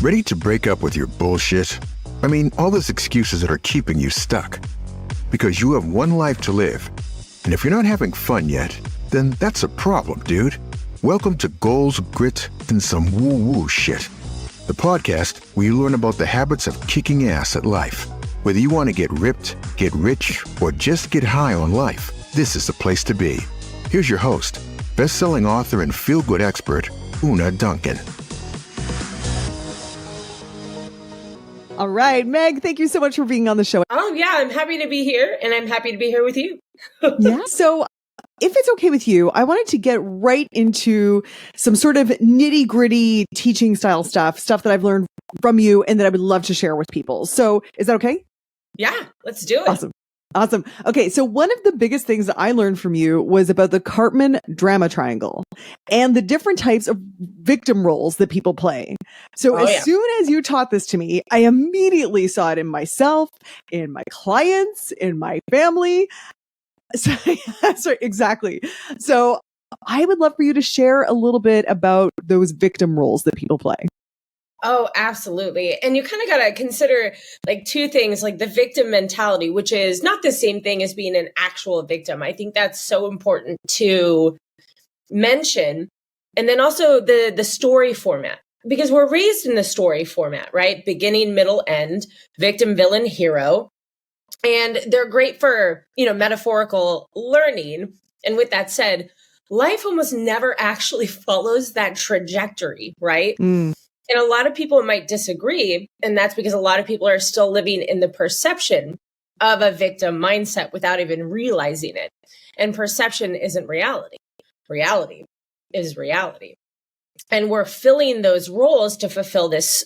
Ready to break up with your bullshit? I mean, all those excuses that are keeping you stuck. Because you have one life to live. And if you're not having fun yet, then that's a problem, dude. Welcome to Goals, Grit, and some woo-woo shit. The podcast where you learn about the habits of kicking ass at life. Whether you want to get ripped, get rich, or just get high on life, this is the place to be. Here's your host, best-selling author and feel-good expert, Una Duncan. All right, Meg, thank you so much for being on the show. Oh, yeah, I'm happy to be here, and I'm happy to be here with you. Yeah. So if it's okay with you, I wanted to get right into some sort of nitty gritty teaching style stuff that I've learned from you and that I would love to share with people. So is that okay? Yeah, let's do it. Awesome. Okay. So one of the biggest things that I learned from you was about the Cartman drama triangle and the different types of victim roles that people play. So soon as you taught this to me, I immediately saw it in myself, in my clients, in my family. So exactly. So I would love for you to share a little bit about those victim roles that people play. Oh, absolutely. And you kind of got to consider like two things, like the victim mentality, which is not the same thing as being an actual victim. I think that's so important to mention. And then also the story format, because we're raised in the story format, right? Beginning, middle, end, victim, villain, hero. And they're great for, metaphorical learning. And with that said, life almost never actually follows that trajectory, right? And a lot of people might disagree. And that's because a lot of people are still living in the perception of a victim mindset without even realizing it. And perception isn't reality. Reality is reality. And we're filling those roles to fulfill this,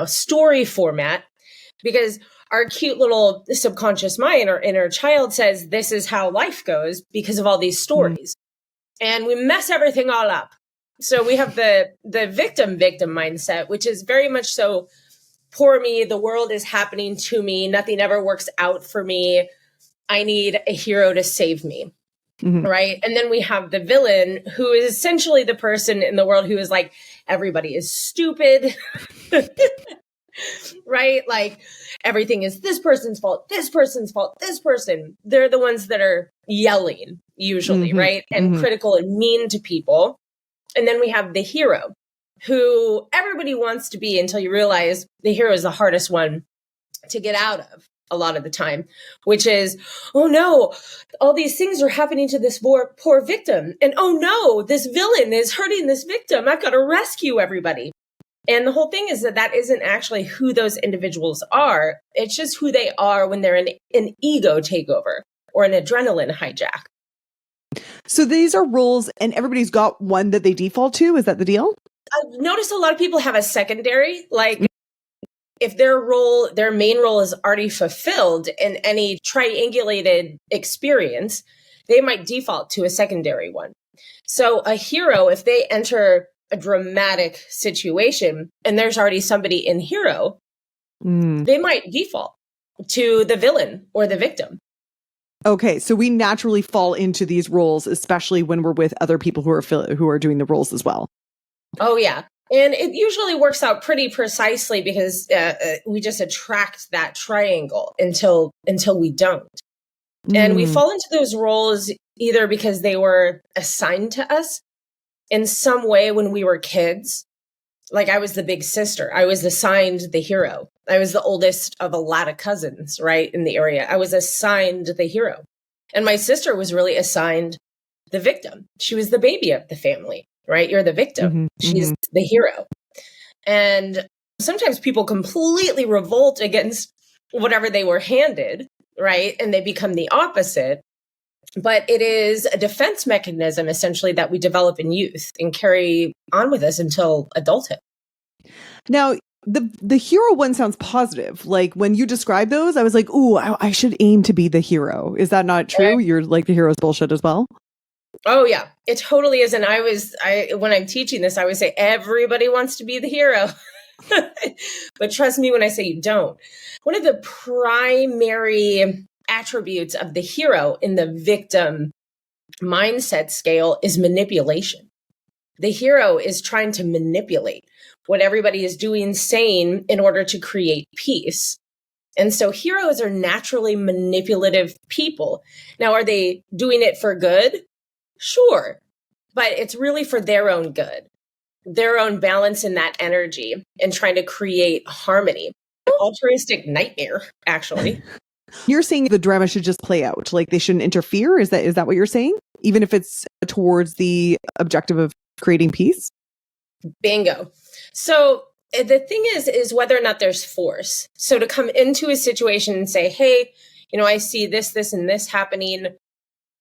story format, because our cute little subconscious mind or inner child says this is how life goes because of all these stories. And we mess everything all up. So we have the victim mindset, which is very much so, poor me, the world is happening to me, nothing ever works out for me, I need a hero to save me, right? And then we have the villain, who is essentially the person in the world who is like, everybody is stupid, right? Like everything is this person's fault, this person's fault, this person. They're the ones that are yelling usually, right? And critical and mean to people. And then we have the hero, who everybody wants to be until you realize the hero is the hardest one to get out of a lot of the time, which is, oh no, all these things are happening to this poor victim. And oh no, this villain is hurting this victim. I've got to rescue everybody. And the whole thing is that isn't actually who those individuals are. It's just who they are when they're in an ego takeover or an adrenaline hijack. So these are roles and everybody's got one that they default to. Is that the deal? I've noticed a lot of people have a secondary, like if their main role is already fulfilled in any triangulated experience, they might default to a secondary one. So a hero, if they enter a dramatic situation and there's already somebody in hero, they might default to the villain or the victim. Okay, so we naturally fall into these roles, especially when we're with other people who are doing the roles as well. Oh, yeah. And it usually works out pretty precisely because we just attract that triangle until we don't. And we fall into those roles either because they were assigned to us in some way when we were kids. Like I was the big sister. I was assigned the hero. I was the oldest of a lot of cousins, right, in the area. I was assigned the hero. And my sister was really assigned the victim. She was the baby of the family, right? You're the victim. She's the hero. And sometimes people completely revolt against whatever they were handed, right? And they become the opposite. But it is a defense mechanism, essentially, that we develop in youth and carry on with us until adulthood. Now, the hero one sounds positive. Like when you describe those, I was like, ooh, I should aim to be the hero. Is that not true? You're like the hero's bullshit as well? Oh, yeah, it totally is. And when I'm teaching this, I would say everybody wants to be the hero. But trust me when I say you don't. One of the primary attributes of the hero in the victim mindset scale is manipulation. The hero is trying to manipulate. what everybody is doing, saying in order to create peace. And so heroes are naturally manipulative people. Now, are they doing it for good? Sure. But it's really for their own good, their own balance in that energy and trying to create harmony. An altruistic nightmare, actually. You're saying the drama should just play out, like they shouldn't interfere? Is that what you're saying? Even if it's towards the objective of creating peace? Bingo. So the thing is whether or not there's force. So to come into a situation and say, hey, I see this, and this happening.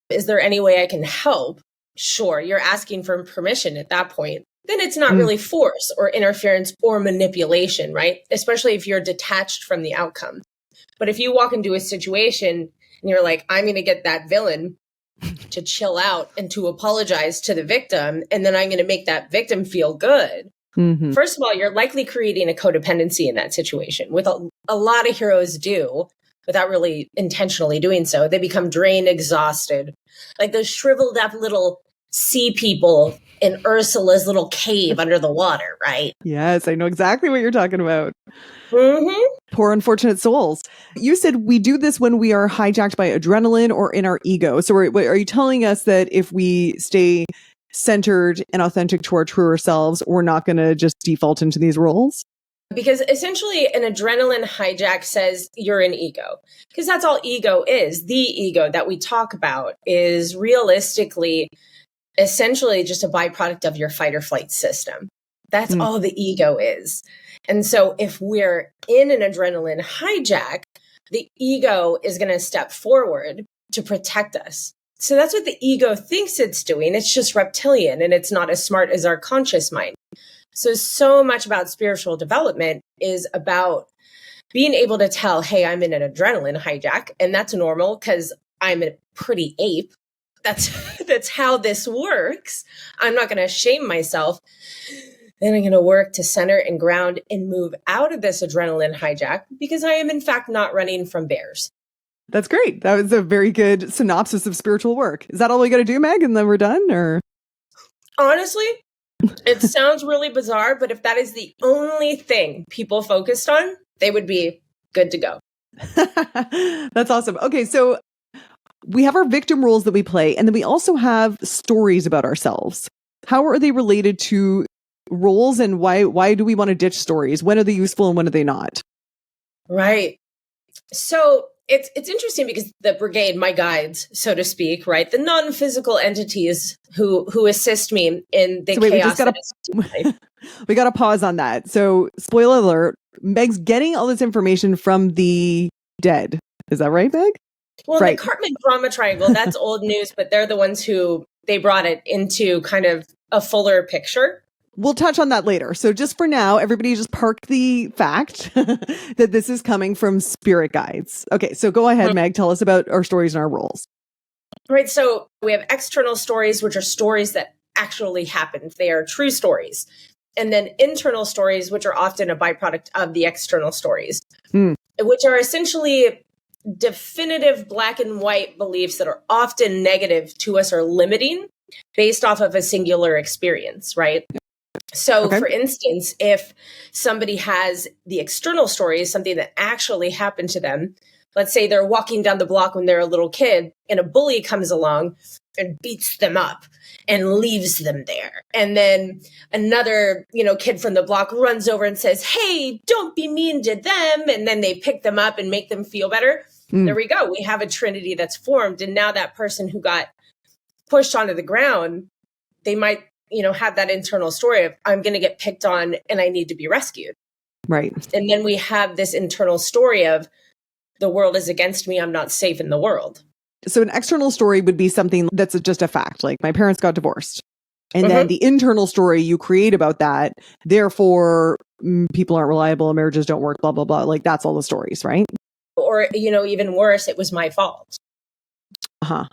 Is there any way I can help? Sure. You're asking for permission at that point. Then it's not really force or interference or manipulation, right? Especially if you're detached from the outcome. But if you walk into a situation and you're like, I'm going to get that villain to chill out and to apologize to the victim, and then I'm going to make that victim feel good. Mm-hmm. First of all, you're likely creating a codependency in that situation, with a lot of heroes do without really intentionally doing so. They become drained, exhausted, like those shriveled up little sea people in Ursula's little cave under the water, right? Yes, I know exactly what you're talking about. Mm-hmm. Poor unfortunate souls. You said we do this when we are hijacked by adrenaline or in our ego. So are you telling us that if we stay centered and authentic to our truer selves, we're not going to just default into these roles? Because essentially an adrenaline hijack says you're an ego, because that's all ego is. The ego that we talk about is realistically essentially just a byproduct of your fight or flight system. That's all the ego is. And so if we're in an adrenaline hijack, the ego is going to step forward to protect us. So that's what the ego thinks it's doing. It's just reptilian, and it's not as smart as our conscious mind. So much about spiritual development is about being able to tell, hey, I'm in an adrenaline hijack, and that's normal because I'm a pretty ape. That's how this works. I'm not going to shame myself. Then I'm going to work to center and ground and move out of this adrenaline hijack, because I am in fact not running from bears. That's great. That was a very good synopsis of spiritual work. Is that all we got to do, Meg, and then we're done? Or honestly, it sounds really bizarre, but if that is the only thing people focused on, they would be good to go. That's awesome. Okay, so we have our victim roles that we play, and then we also have stories about ourselves. How are they related to roles, and why do we want to ditch stories? When are they useful and when are they not? Right. So it's interesting because the brigade, my guides, so to speak, right? The non-physical entities who assist me in the chaos. We got to pause on that. So spoiler alert, Meg's getting all this information from the dead. Is that right, Meg? Well, right. The Cartman drama triangle, that's old news, but they're the ones who they brought it into kind of a fuller picture. We'll touch on that later. So just for now, everybody just park the fact that this is coming from spirit guides. Okay, so go ahead, Meg. Tell us about our stories and our roles. Right. So we have external stories, which are stories that actually happened. They are true stories. And then internal stories, which are often a byproduct of the external stories, which are essentially definitive black and white beliefs that are often negative to us or limiting based off of a singular experience, right? So, for instance, if somebody has the external story, something that actually happened to them, let's say they're walking down the block when they're a little kid and a bully comes along and beats them up and leaves them there. And then another, kid from the block runs over and says, hey, don't be mean to them. And then they pick them up and make them feel better. There we go. We have a trinity that's formed. And now that person who got pushed onto the ground, they might have that internal story of, I'm going to get picked on and I need to be rescued. Right. And then we have this internal story of, the world is against me. I'm not safe in the world. So an external story would be something that's just a fact, like my parents got divorced. And then the internal story you create about that, therefore, people aren't reliable, marriages don't work, blah, blah, blah. Like that's all the stories, right? Or, even worse, it was my fault.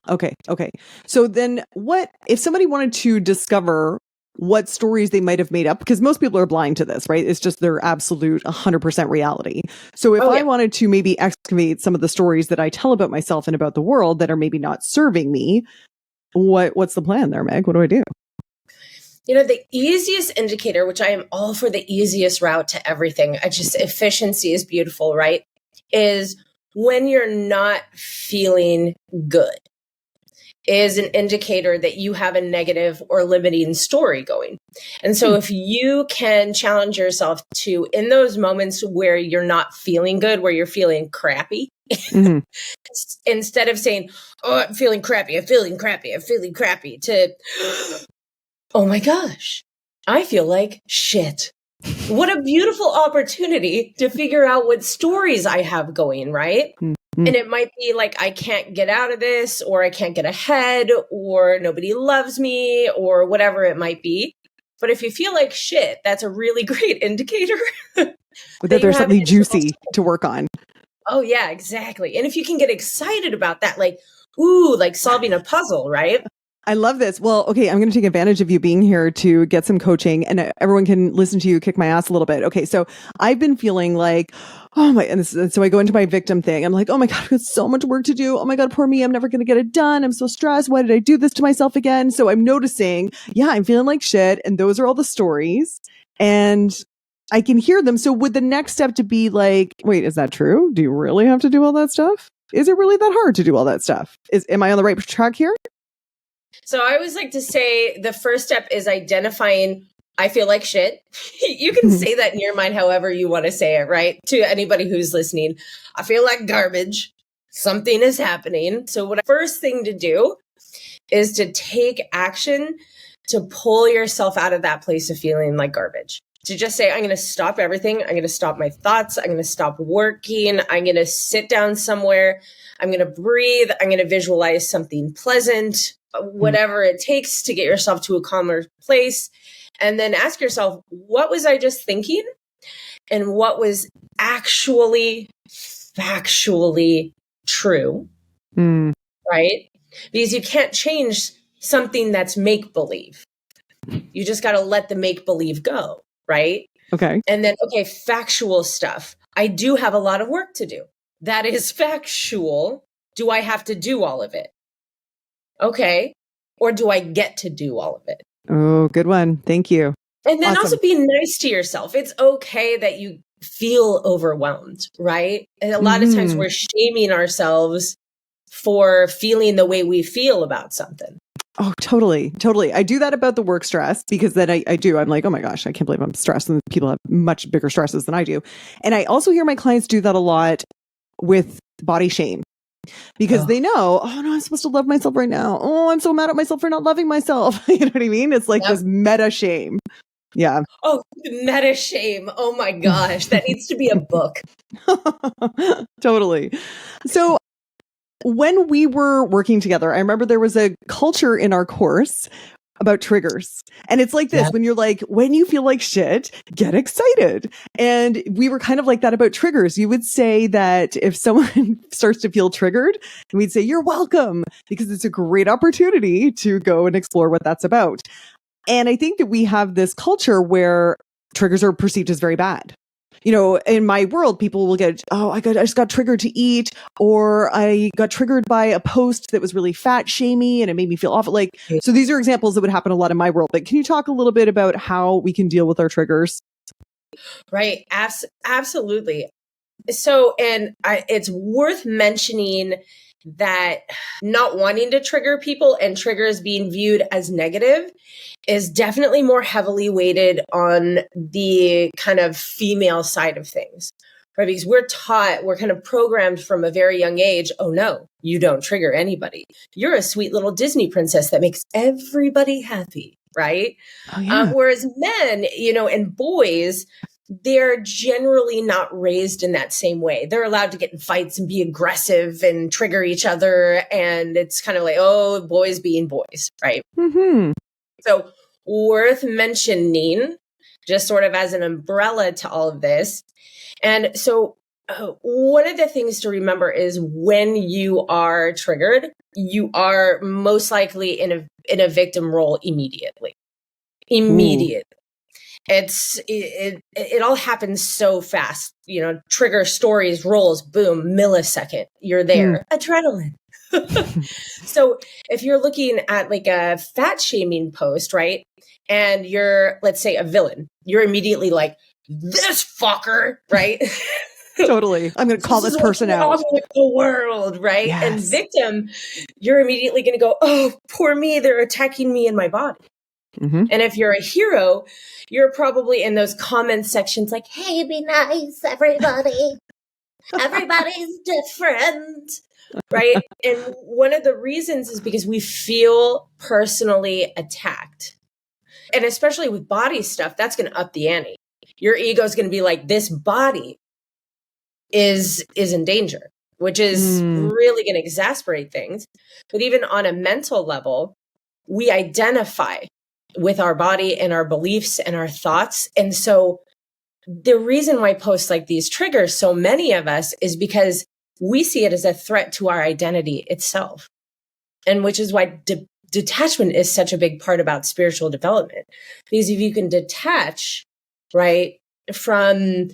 Okay. So then what if somebody wanted to discover what stories they might have made up? Because most people are blind to this, right? It's just their absolute 100% reality. So if I wanted to maybe excavate some of the stories that I tell about myself and about the world that are maybe not serving me, what's the plan there, Meg? What do I do? The easiest indicator, which I am all for the easiest route to everything, efficiency is beautiful, right? Is when you're not feeling good is an indicator that you have a negative or limiting story going. And so if you can challenge yourself to, in those moments where you're not feeling good, where you're feeling crappy, instead of saying, oh, I'm feeling crappy, to, oh my gosh, I feel like shit. What a beautiful opportunity to figure out what stories I have going, right? And it might be like, I can't get out of this, or I can't get ahead, or nobody loves me, or whatever it might be. But if you feel like shit, that's a really great indicator that there's something juicy to work on. Oh, yeah, exactly. And if you can get excited about that, like, ooh, like solving a puzzle, right? I love this. Well, okay, I'm going to take advantage of you being here to get some coaching, and everyone can listen to you kick my ass a little bit. Okay, so I've been feeling like, and so I go into my victim thing. I'm like, oh my God, I've got so much work to do. Oh my God, poor me. I'm never going to get it done. I'm so stressed. Why did I do this to myself again? So I'm noticing, I'm feeling like shit. And those are all the stories. And I can hear them. So would the next step to be like, wait, is that true? Do you really have to do all that stuff? Is it really that hard to do all that stuff? Am I on the right track here? So I always like to say the first step is identifying, I feel like shit. You can say that in your mind however you want to say it, right? To anybody who's listening, I feel like garbage. Something is happening. So what first thing to do is to take action to pull yourself out of that place of feeling like garbage. To just say, I'm going to stop everything. I'm going to stop my thoughts. I'm going to stop working. I'm going to sit down somewhere. I'm going to breathe. I'm going to visualize something pleasant, whatever it takes to get yourself to a calmer place. And then ask yourself, what was I just thinking? And what was actually factually true? Right? Because you can't change something that's make-believe. You just got to let the make-believe go. Right? Okay. And then, factual stuff. I do have a lot of work to do. That is factual. Do I have to do all of it? Okay. Or do I get to do all of it? Oh, good one. Thank you. And then also be nice to yourself. It's okay that you feel overwhelmed, right? And a lot of times we're shaming ourselves for feeling the way we feel about something. Oh, totally. Totally. I do that about the work stress because then I do. I'm like, oh my gosh, I can't believe I'm stressed. And people have much bigger stresses than I do. And I also hear my clients do that a lot with body shame because they know, oh no, I'm supposed to love myself right now. Oh, I'm so mad at myself for not loving myself. You know what I mean? It's like this meta shame. Yeah. Oh, meta shame. Oh my gosh. That needs to be a book. Totally. So when we were working together, I remember there was a culture in our course about triggers. And it's like this, when you're like, when you feel like shit, get excited. And we were kind of like that about triggers. You would say that if someone starts to feel triggered, we'd say, you're welcome, because it's a great opportunity to go and explore what that's about. And I think that we have this culture where triggers are perceived as very bad. You know, in my world, people will get, I just got triggered to eat, or I got triggered by a post that was really fat shamey and it made me feel awful. Like, so these are examples that would happen a lot in my world. But can you talk a little bit about how we can deal with our triggers? Right. Absolutely. So, it's worth mentioning that not wanting to trigger people and triggers being viewed as negative is definitely more heavily weighted on the kind of female side of things, right? Because we're kind of programmed from a very young age. Oh no, you don't trigger anybody. You're a sweet little Disney princess that makes everybody happy, right? Oh, yeah. Whereas men, and boys, they're generally not raised in that same way. They're allowed to get in fights and be aggressive and trigger each other. And it's kind of like, oh, boys being boys, right? Mm-hmm. So worth mentioning, just sort of as an umbrella to all of this. And so one of the things to remember is when you are triggered, you are most likely in a victim role immediately. Ooh. It all happens so fast, trigger stories, rolls, boom, millisecond, you're there. Adrenaline. So if you're looking at like a fat shaming post, right? And you're, let's say, a villain, you're immediately like, this fucker, right? Totally. I'm going to call this person out. With the world, right? Yes. And victim, you're immediately going to go, oh, poor me. They're attacking me in my body. Mm-hmm. And if you're a hero, you're probably in those comment sections like, hey, be nice, everybody. Everybody's different, right? And one of the reasons is because we feel personally attacked. And especially with body stuff, that's going to up the ante. Your ego is going to be like, this body is in danger, which is really going to exasperate things. But even on a mental level, we identify with our body and our beliefs and our thoughts. And so the reason why posts like these trigger so many of us is because we see it as a threat to our identity itself. And which is why detachment is such a big part about spiritual development. Because if you can detach, right, from,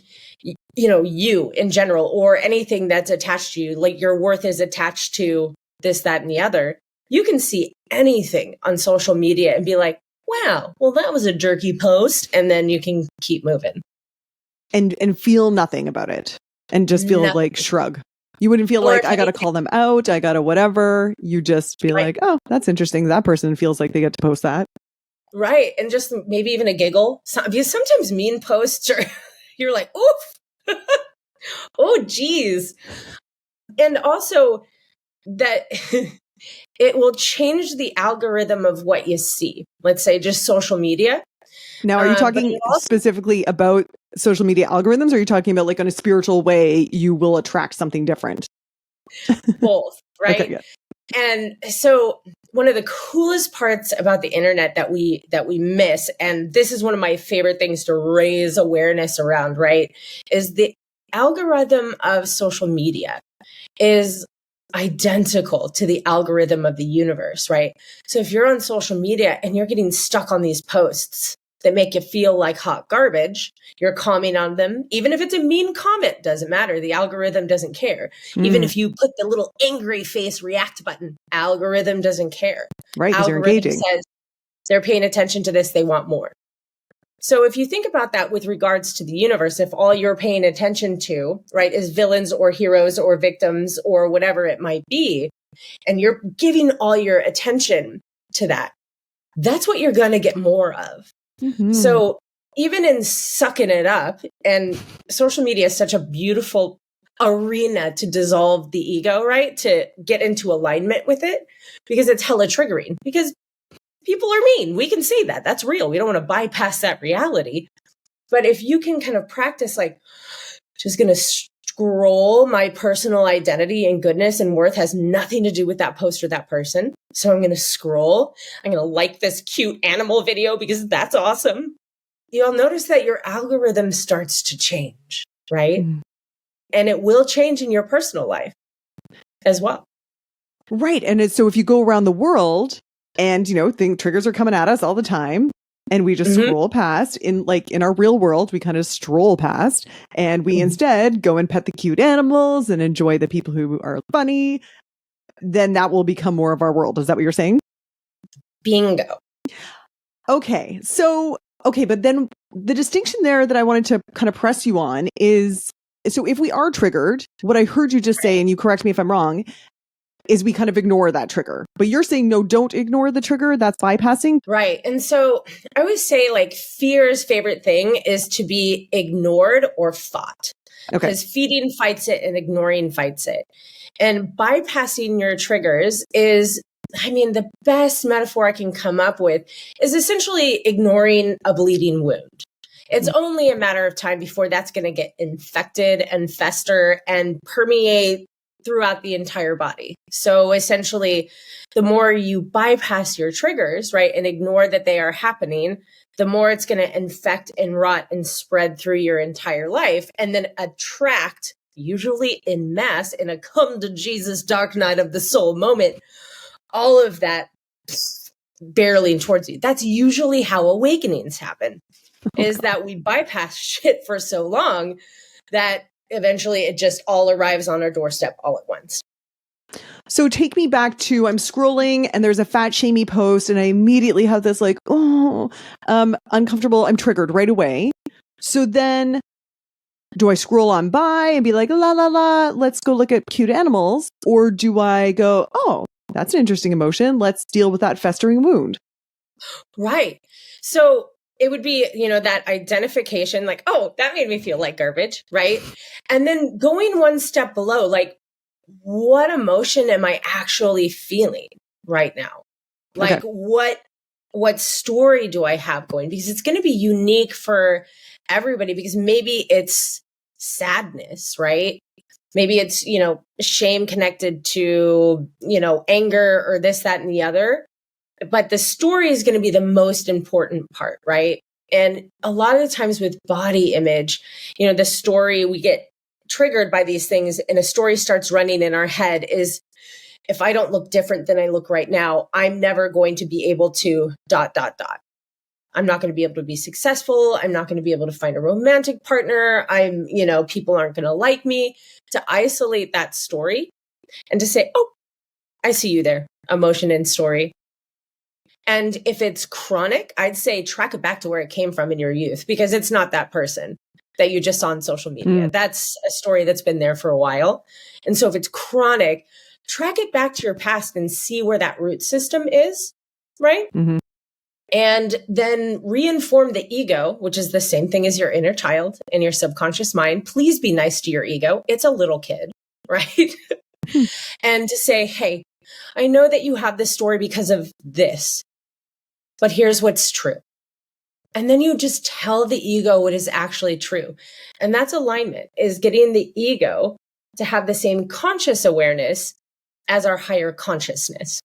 you in general, or anything that's attached to you, like your worth is attached to this, that, and the other, you can see anything on social media and be like, wow, well, that was a jerky post. And then you can keep moving. And feel nothing about it and just feel like shrug. You wouldn't feel like I got to call them out. I got to whatever. You just be like, oh, that's interesting. That person feels like they get to post that. Right. And just maybe even a giggle. Because sometimes mean posts are, you're like, oof. Oh, geez. And also that it will change the algorithm of what you see. Let's say just social media. Now, are you talking specifically about social media algorithms, or are you talking about like in a spiritual way, you will attract something different? Both, right? Okay, yeah. And so one of the coolest parts about the internet that we miss, and this is one of my favorite things to raise awareness around, right, is the algorithm of social media is identical to the algorithm of the universe, right? So if you're on social media and you're getting stuck on these posts that make you feel like hot garbage, you're commenting on them. Even if it's a mean comment, doesn't matter. The algorithm doesn't care. Even if you put the little angry face react button, algorithm doesn't care. Right, because you're engaging. Says they're paying attention to this, they want more. So if you think about that with regards to the universe, if all you're paying attention to, right, is villains or heroes or victims or whatever it might be, and you're giving all your attention to that, that's what you're going to get more of. Mm-hmm. So even in sucking it up, and social media is such a beautiful arena to dissolve the ego, right? To get into alignment with it, because it's hella triggering, because people are mean. We can see that. That's real. We don't want to bypass that reality. But if you can kind of practice, like, just going to scroll, my personal identity and goodness and worth has nothing to do with that post or that person. So I'm going to scroll. I'm going to like this cute animal video because that's awesome. You'll notice that your algorithm starts to change, right? Mm. And it will change in your personal life as well. Right. And so if you go around the world and, triggers are coming at us all the time, and we just scroll past in our real world, we kind of stroll past, and we instead go and pet the cute animals and enjoy the people who are funny, then that will become more of our world. Is that what you're saying? Bingo. Okay. But then the distinction there that I wanted to kind of press you on is, so if we are triggered, what I heard you just say, and you correct me if I'm wrong, is we kind of ignore that trigger. But you're saying, no, don't ignore the trigger. That's bypassing. Right. And so I always say, like, fear's favorite thing is to be ignored or fought. Okay. Because feeding fights it and ignoring fights it. And bypassing your triggers is, the best metaphor I can come up with is essentially ignoring a bleeding wound. It's only a matter of time before that's going to get infected and fester and permeate throughout the entire body. So essentially, the more you bypass your triggers, right, and ignore that they are happening, the more it's going to infect and rot and spread through your entire life, and then attract, usually in mass, in a come to Jesus dark night of the soul moment, all of that barreling towards you. That's usually how awakenings happen, is that we bypass shit for so long that eventually it just all arrives on our doorstep all at once. So take me back to, I'm scrolling and there's a fat shamey post and I immediately have this like, uncomfortable. I'm triggered right away. So then do I scroll on by and be like, la, la, la, let's go look at cute animals? Or do I go, oh, that's an interesting emotion. Let's deal with that festering wound. Right. So it would be, that identification, like, oh, that made me feel like garbage. Right. And then going one step below, like, what emotion am I actually feeling right now? Like, what story do I have going? Because it's going to be unique for everybody, because maybe it's sadness, right? Maybe it's, shame connected to, anger or this, that, and the other. But the story is going to be the most important part, right? And a lot of the times with body image, the story, we get triggered by these things and a story starts running in our head is, if I don't look different than I look right now, I'm never going to be able to ... I'm not going to be able to be successful. I'm not going to be able to find a romantic partner. People aren't going to like me. To isolate that story and to say, oh, I see you there, emotion and story. And if it's chronic, I'd say track it back to where it came from in your youth, because it's not that person that you just saw on social media. That's a story that's been there for a while. And so if it's chronic, track it back to your past and see where that root system is, right? Mm-hmm. And then reinform the ego, which is the same thing as your inner child and your subconscious mind. Please be nice to your ego. It's a little kid, right? And to say, hey, I know that you have this story because of this, but here's what's true. And then you just tell the ego what is actually true. And that's alignment, is getting the ego to have the same conscious awareness as our higher consciousness.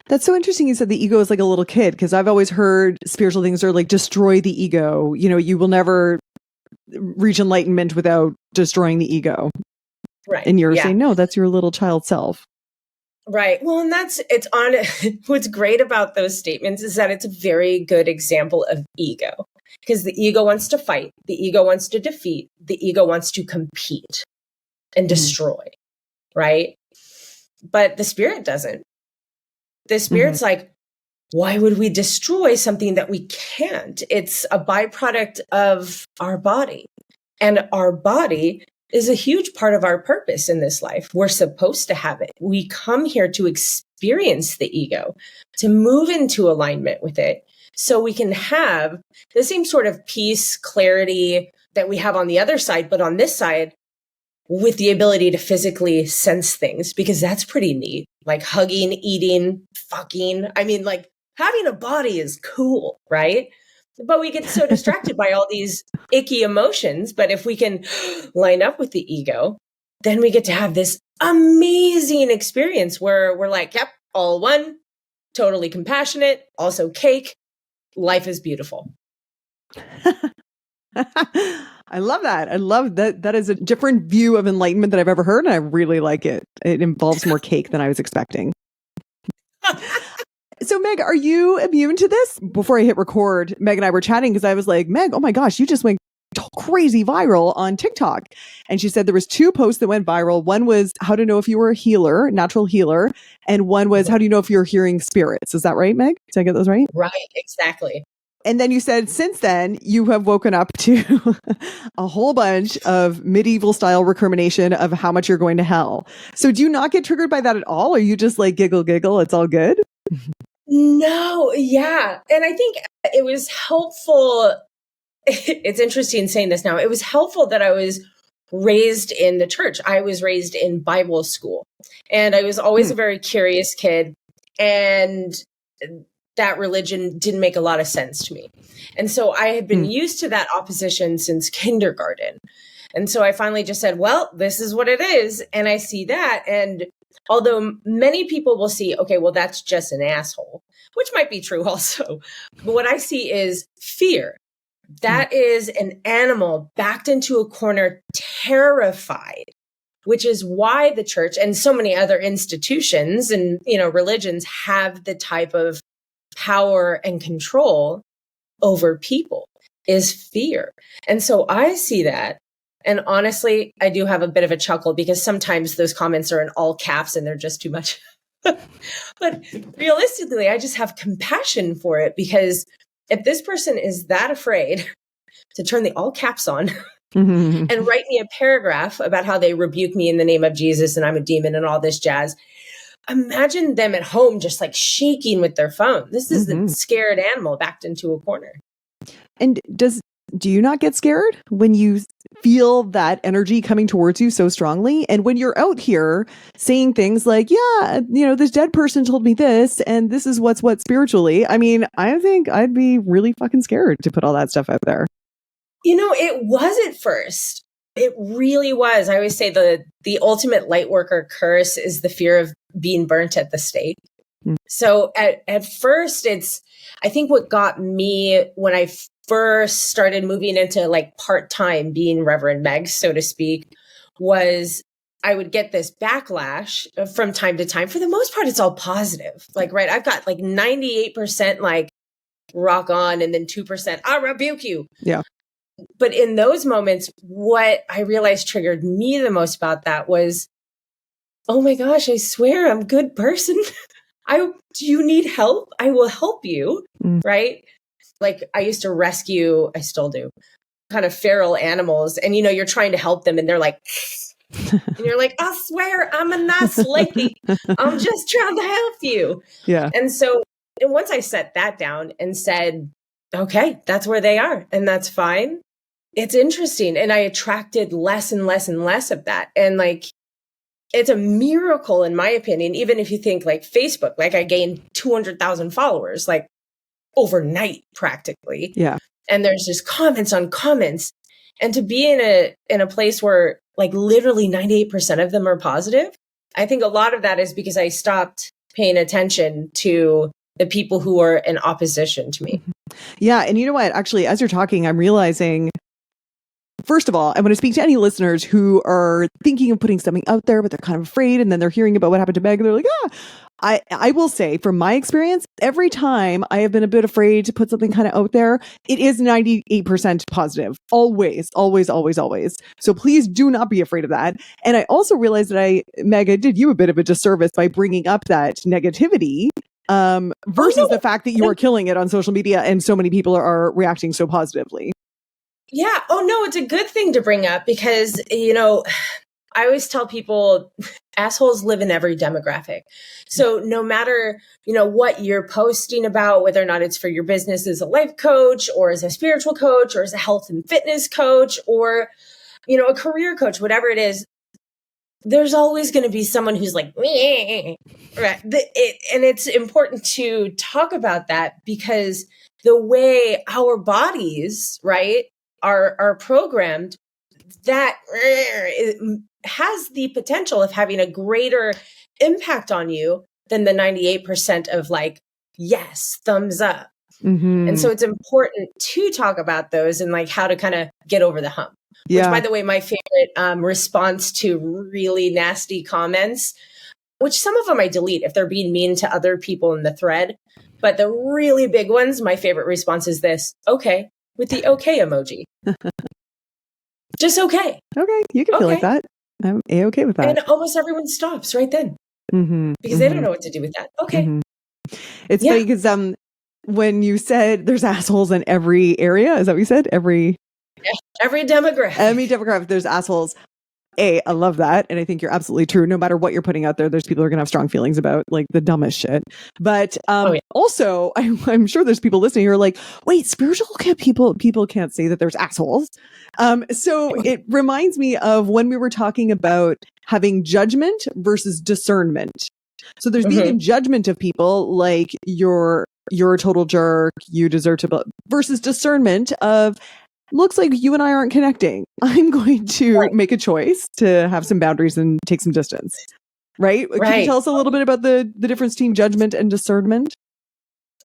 That's so interesting. You said the ego is like a little kid, because I've always heard spiritual things are like destroy the ego. You will never reach enlightenment without destroying the ego. Right. And you're saying, no, that's your little child self. Right. Well, and what's great about those statements is that it's a very good example of ego, because the ego wants to fight, the ego wants to defeat, the ego wants to compete and destroy, right? But the spirit doesn't. The spirit's like, why would we destroy something that we can't? It's a byproduct of our body, and our body is a huge part of our purpose in this life. We're supposed to have it. We come here to experience the ego, to move into alignment with it, so we can have the same sort of peace, clarity that we have on the other side, but on this side, with the ability to physically sense things, because that's pretty neat. Like hugging, eating, fucking. I mean, like having a body is cool, right? But we get so distracted by all these icky emotions. But if we can line up with the ego, then we get to have this amazing experience where we're like, yep, all one, totally compassionate, also cake. Life is beautiful. I love that. I love that. That is a different view of enlightenment that I've ever heard. And I really like it. It involves more cake than I was expecting. So Meg, are you immune to this? Before I hit record, Meg and I were chatting because I was like, Meg, oh my gosh, you just went crazy viral on TikTok. And she said there was 2 posts that went viral. One was how to know if you were a healer, natural healer. And one was how do you know if you're hearing spirits? Is that right, Meg? Did I get those right? Right, exactly. And then you said since then you have woken up to a whole bunch of medieval style recrimination of how much you're going to hell. So do you not get triggered by that at all? Or are you just like giggle, it's all good? No, yeah. And I think it was helpful. It's interesting saying this now. It was helpful that I was raised in the church. I was raised in Bible school, and I was always a very curious kid. And that religion didn't make a lot of sense to me. And so I had been used to that opposition since kindergarten. And so I finally just said, well, this is what it is. And I see that. And although many people will see, okay, well, that's just an asshole, which might be true also. But what I see is fear. That is an animal backed into a corner, terrified, which is why the church and so many other institutions and, religions have the type of power and control over people, is fear. And so I see that And honestly, I do have a bit of a chuckle because sometimes those comments are in all caps and they're just too much. But realistically, I just have compassion for it, because if this person is that afraid to turn the all caps on and write me a paragraph about how they rebuke me in the name of Jesus and I'm a demon and all this jazz, imagine them at home just like shaking with their phone. This is the scared animal backed into a corner. And do you not get scared when you feel that energy coming towards you so strongly? And when you're out here saying things like, yeah, this dead person told me this, and this is what's what spiritually. I mean, I think I'd be really fucking scared to put all that stuff out there. It was at first. It really was. I always say the ultimate light worker curse is the fear of being burnt at the stake. So at first, I think what got me when I first started moving into like part-time being Reverend Meg, so to speak, was I would get this backlash from time to time. For the most part, it's all positive. Like, right, I've got like 98% like rock on, and then 2%, I'll rebuke you. Yeah. But in those moments, what I realized triggered me the most about that was, oh my gosh, I swear I'm a good person. Do you need help? I will help you. Right? Like I used to rescue, I still do, kind of feral animals. And, you're trying to help them and they're like, and you're like, I swear I'm a nice lady. I'm just trying to help you. Yeah. And so once I set that down and said, okay, that's where they are and that's fine. It's interesting. And I attracted less and less and less of that. And like, it's a miracle in my opinion, even if you think like Facebook, like I gained 200,000 followers, like overnight practically. Yeah. And there's just comments on comments. And to be in a place where like literally 98% of them are positive, I think a lot of that is because I stopped paying attention to the people who are in opposition to me. Yeah. And you know what? Actually, as you're talking, I'm realizing, first of all, I want to speak to any listeners who are thinking of putting something out there, but they're kind of afraid. And then they're hearing about what happened to Meg. And they're like, I will say from my experience, every time I have been a bit afraid to put something kind of out there, it is 98% positive. Always, always, always, always. So please do not be afraid of that. And I also realized that Meg, I did you a bit of a disservice by bringing up that negativity versus the fact that you are killing it on social media and so many people are reacting so positively. Yeah. Oh, no, it's a good thing to bring up because, I always tell people assholes live in every demographic. So no matter, what you're posting about, whether or not it's for your business as a life coach or as a spiritual coach or as a health and fitness coach or, a career coach, whatever it is, there's always going to be someone who's like, right. And it's important to talk about that because the way our bodies, right, are programmed, that has the potential of having a greater impact on you than the 98% of like, yes, thumbs up. And so it's important to talk about those and like how to kind of get over the hump. Yeah. Which, by the way, my favorite response to really nasty comments, which some of them I delete if they're being mean to other people in the thread. But the really big ones, my favorite response is this, okay, with the okay emoji. Just okay. Okay, you can feel like that. I'm A-okay with that. And almost everyone stops right then. Because they don't know what to do with that. Okay. It's funny because when you said there's assholes in every area, is that what you said? Every demographic. Every demographic, there's assholes. I love that. And I think you're absolutely true. No matter what you're putting out there, there's people who are going to have strong feelings about like the dumbest shit. But also, I'm sure there's people listening who are like, wait, spiritual people can't say that there's assholes. So it reminds me of when we were talking about having judgment versus discernment. So there's being in judgment of people like you're a total jerk, you deserve to, versus discernment of, looks like you and I aren't connecting. I'm going to make a choice to have some boundaries and take some distance. Right? Can you tell us a little bit about the difference between judgment and discernment?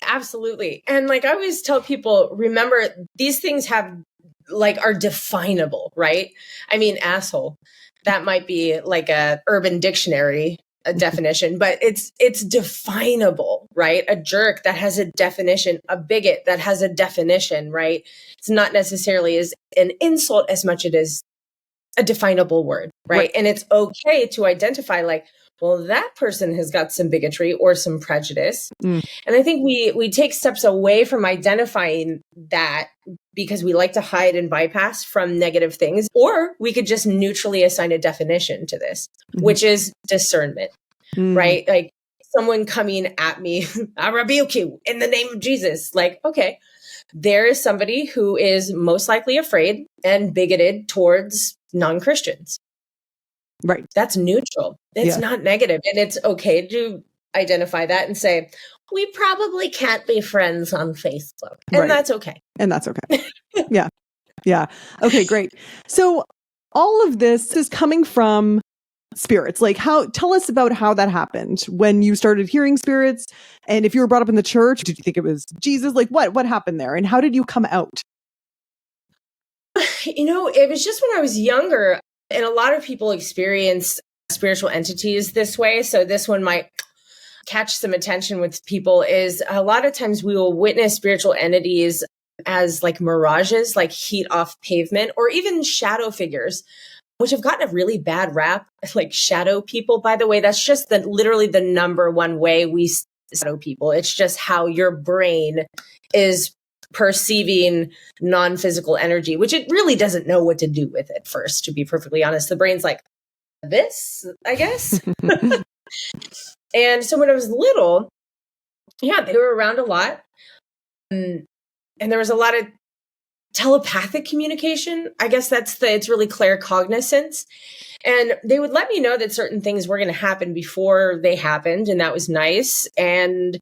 Absolutely. And like I always tell people, remember, these things are definable, right? I mean, asshole, that might be like a Urban Dictionary definition, but it's definable, right? A jerk, that has a definition. A bigot, that has a definition, right? It's not necessarily as an insult as much as a definable word, right? And it's okay to identify like, well, that person has got some bigotry or some prejudice. And I think we take steps away from identifying that because we like to hide and bypass from negative things, or we could just neutrally assign a definition to this, which is discernment, right? Like someone coming at me, I rebuke you in the name of Jesus. Like, okay, there is somebody who is most likely afraid and bigoted towards non-Christians. Right. That's neutral. It's not negative. And it's okay to identify that and say, we probably can't be friends on Facebook. And that's okay. And that's okay. Yeah. Yeah. Okay, great. So all of this is coming from spirits. Like tell us about how that happened when you started hearing spirits. And if you were brought up in the church, did you think it was Jesus? Like what happened there? And how did you come out? It was just when I was younger, and a lot of people experience spiritual entities this way. So this one might catch some attention with people is a lot of times we will witness spiritual entities as like mirages, like heat off pavement, or even shadow figures, which have gotten a really bad rap. Like shadow people, by the way, that's just literally the number one way we shadow people. It's just how your brain is perceiving non-physical energy, which it really doesn't know what to do with it first, to be perfectly honest. The brain's like, this, I guess. And so when I was little, they were around a lot. And there was a lot of telepathic communication. I guess it's really claircognizance. And they would let me know that certain things were going to happen before they happened. And that was nice. And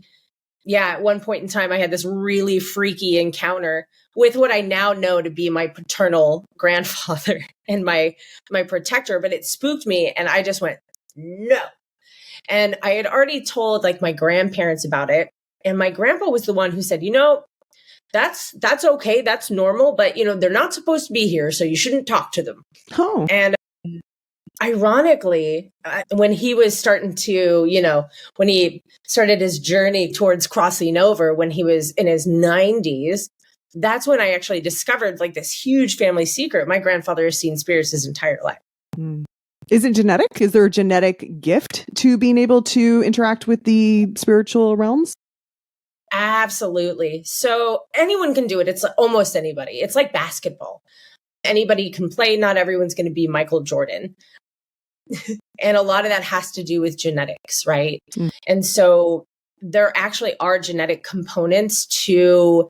at one point in time, I had this really freaky encounter with what I now know to be my paternal grandfather and my protector, but it spooked me. And I just went, no. And I had already told like my grandparents about it. And my grandpa was the one who said, that's okay. That's normal. But, they're not supposed to be here. So you shouldn't talk to them. Oh. And ironically, when he was starting to, when he started his journey towards crossing over, when he was in his 90s, that's when I actually discovered like this huge family secret. My grandfather has seen spirits his entire life. Is it genetic? Is there a genetic gift to being able to interact with the spiritual realms? Absolutely. So anyone can do it. It's almost anybody. It's like basketball. Anybody can play. Not everyone's going to be Michael Jordan. And a lot of that has to do with genetics, right? And so there actually are genetic components to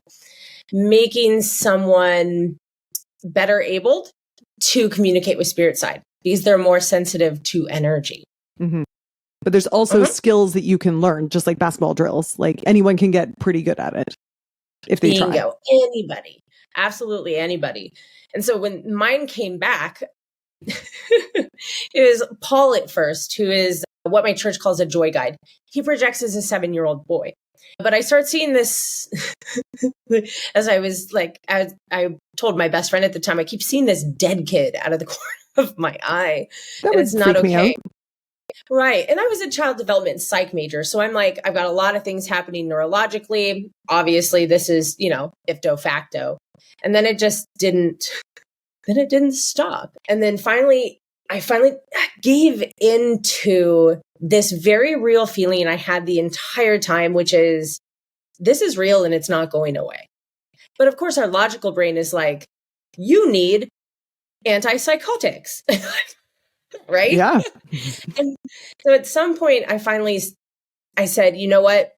making someone better able to communicate with spirit side because they're more sensitive to energy. But there's also skills that you can learn, just like basketball drills. Like anyone can get pretty good at it if they try. Anybody. Absolutely anybody. And so when mine came back, it was Paul at first, who is what my church calls a joy guide. He projects as a 7-year-old boy. But I start seeing this as I was like, as I told my best friend at the time, I keep seeing this dead kid out of the corner of my eye. That and it's not okay. out. Right. And I was a child development psych major. So I'm like, I've got a lot of things happening neurologically. Obviously, this is, ipso facto. And then it just didn't stop. And then I finally gave into this very real feeling I had the entire time, which is this is real and it's not going away. But of course, our logical brain is like, you need antipsychotics, right? Yeah. And so at some point, I said, you know what?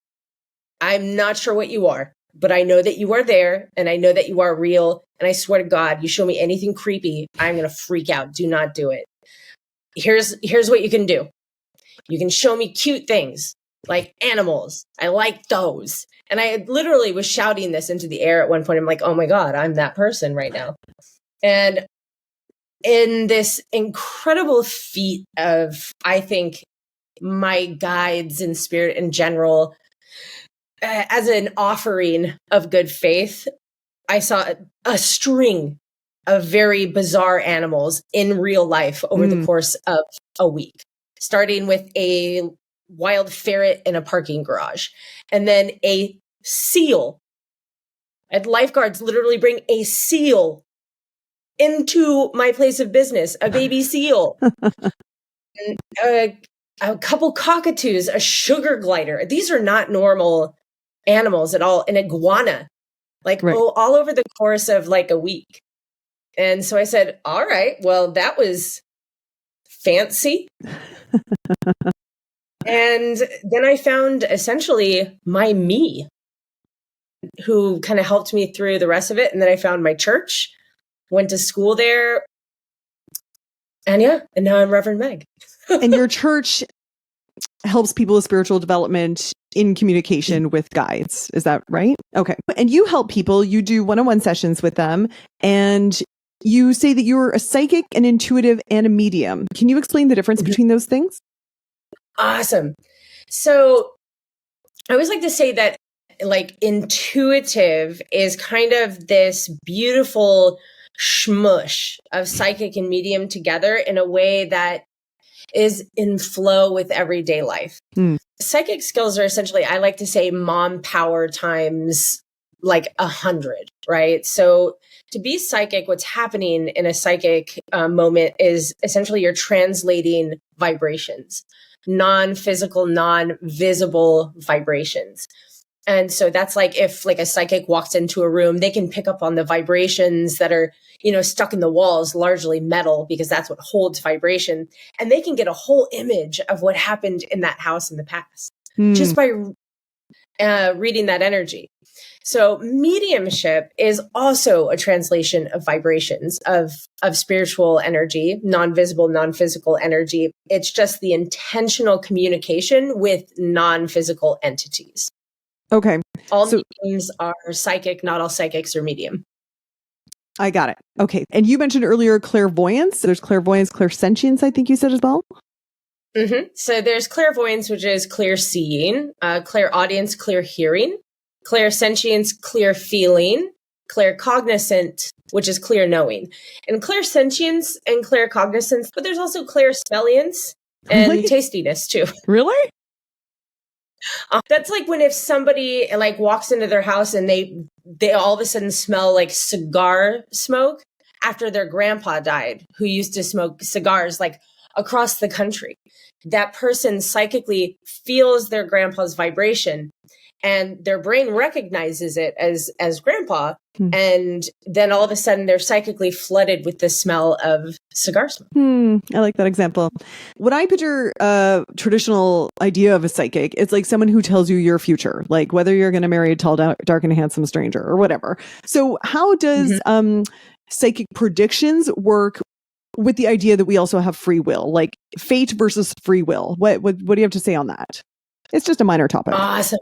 I'm not sure what you are, but I know that you are there and I know that you are real. And I swear to God, you show me anything creepy, I'm going to freak out. Do not do it. Here's what you can do. You can show me cute things like animals. I like those. And I literally was shouting this into the air at one point. I'm like, oh my God, I'm that person right now. And in this incredible feat of, I think, my guides in spirit in general, as an offering of good faith, I saw a string of very bizarre animals in real life over the course of a week, starting with a wild ferret in a parking garage, and then a seal. And lifeguards literally bring a seal into my place of business, a baby seal, and a couple cockatoos, a sugar glider. These are not normal animals at all. An iguana, all over the course of like a week. And so I said, all right, well, that was fancy. And then I found essentially my me, who kind of helped me through the rest of it. And then I found my church, went to school there. And now I'm Reverend Meg. And your church helps people with spiritual development in communication with guides. Is that right? Okay. And you help people, you do one-on-one sessions with them, and you say that you're a psychic, an intuitive, and a medium. Can you explain the difference between those things? Awesome. So I always like to say that like intuitive is kind of this beautiful smush of psychic and medium together in a way that is in flow with everyday life. Psychic skills are essentially, I like to say, mom power times like 100, right? So to be psychic, what's happening in a psychic moment is essentially you're translating vibrations, non-physical, non-visible vibrations. And so that's like if like a psychic walks into a room, they can pick up on the vibrations that are, stuck in the walls, largely metal, because that's what holds vibration. And they can get a whole image of what happened in that house in the past just by reading that energy. So mediumship is also a translation of vibrations of spiritual energy, non-visible, non-physical energy. It's just the intentional communication with non-physical entities. Okay. All mediums are psychic, not all psychics are medium. I got it. Okay. And you mentioned earlier clairvoyance. There's clairvoyance, clairsentience, I think you said as well. Mm-hmm. So there's clairvoyance, which is clear seeing, clairaudience, clear hearing, clairsentience, clear feeling, claircognizant, which is clear knowing, and clairsentience and claircognizance. But there's also clairsmelliance and tastiness too. Really? That's like when if somebody like walks into their house and they all of a sudden smell like cigar smoke after their grandpa died, who used to smoke cigars like across the country. That person psychically feels their grandpa's vibration and their brain recognizes it as grandpa. And then all of a sudden they're psychically flooded with the smell of cigar smoke. I like that example. When I picture a traditional idea of a psychic, it's like someone who tells you your future, like whether you're going to marry a tall, dark and handsome stranger or whatever. So how does psychic predictions work with the idea that we also have free will, like fate versus free will? What do you have to say on that? It's just a minor topic. Awesome.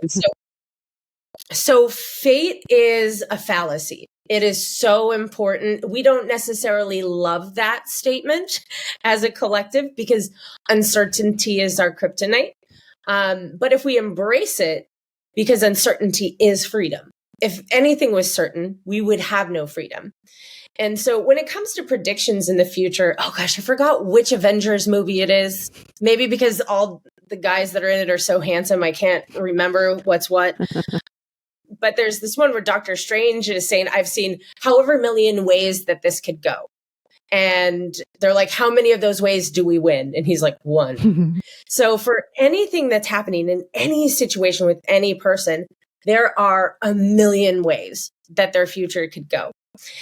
So fate is a fallacy. It is so important. We don't necessarily love that statement as a collective because uncertainty is our kryptonite. But if we embrace it, because uncertainty is freedom. If anything was certain, we would have no freedom. And so when it comes to predictions in the future, oh gosh, I forgot which Avengers movie it is. Maybe because all the guys that are in it are so handsome, I can't remember what's what. But there's this one where Doctor Strange is saying, I've seen however million ways that this could go. And they're like, how many of those ways do we win? And he's like, one. So for anything that's happening in any situation with any person, there are a million ways that their future could go.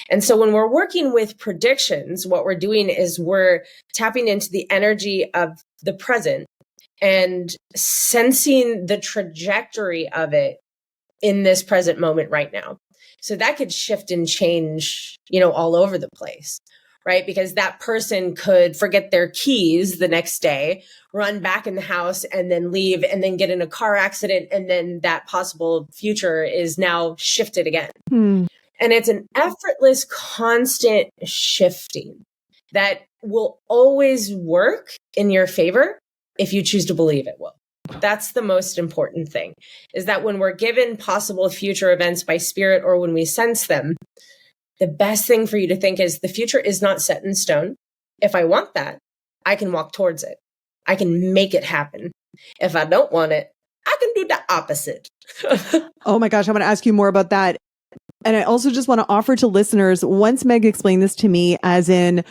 And so when we're working with predictions, what we're doing is we're tapping into the energy of the present and sensing the trajectory of it in this present moment right now. So that could shift and change, all over the place, right? Because that person could forget their keys the next day, run back in the house and then leave and then get in a car accident. And then that possible future is now shifted again. And it's an effortless, constant shifting that will always work in your favor if you choose to believe it will. That's the most important thing, is that when we're given possible future events by spirit or when we sense them, the best thing for you to think is the future is not set in stone. If I want that, I can walk towards it. I can make it happen. If I don't want it, I can do the opposite. Oh my gosh, I want to ask you more about that. And I also just want to offer to listeners, once Meg explained this to me, as in,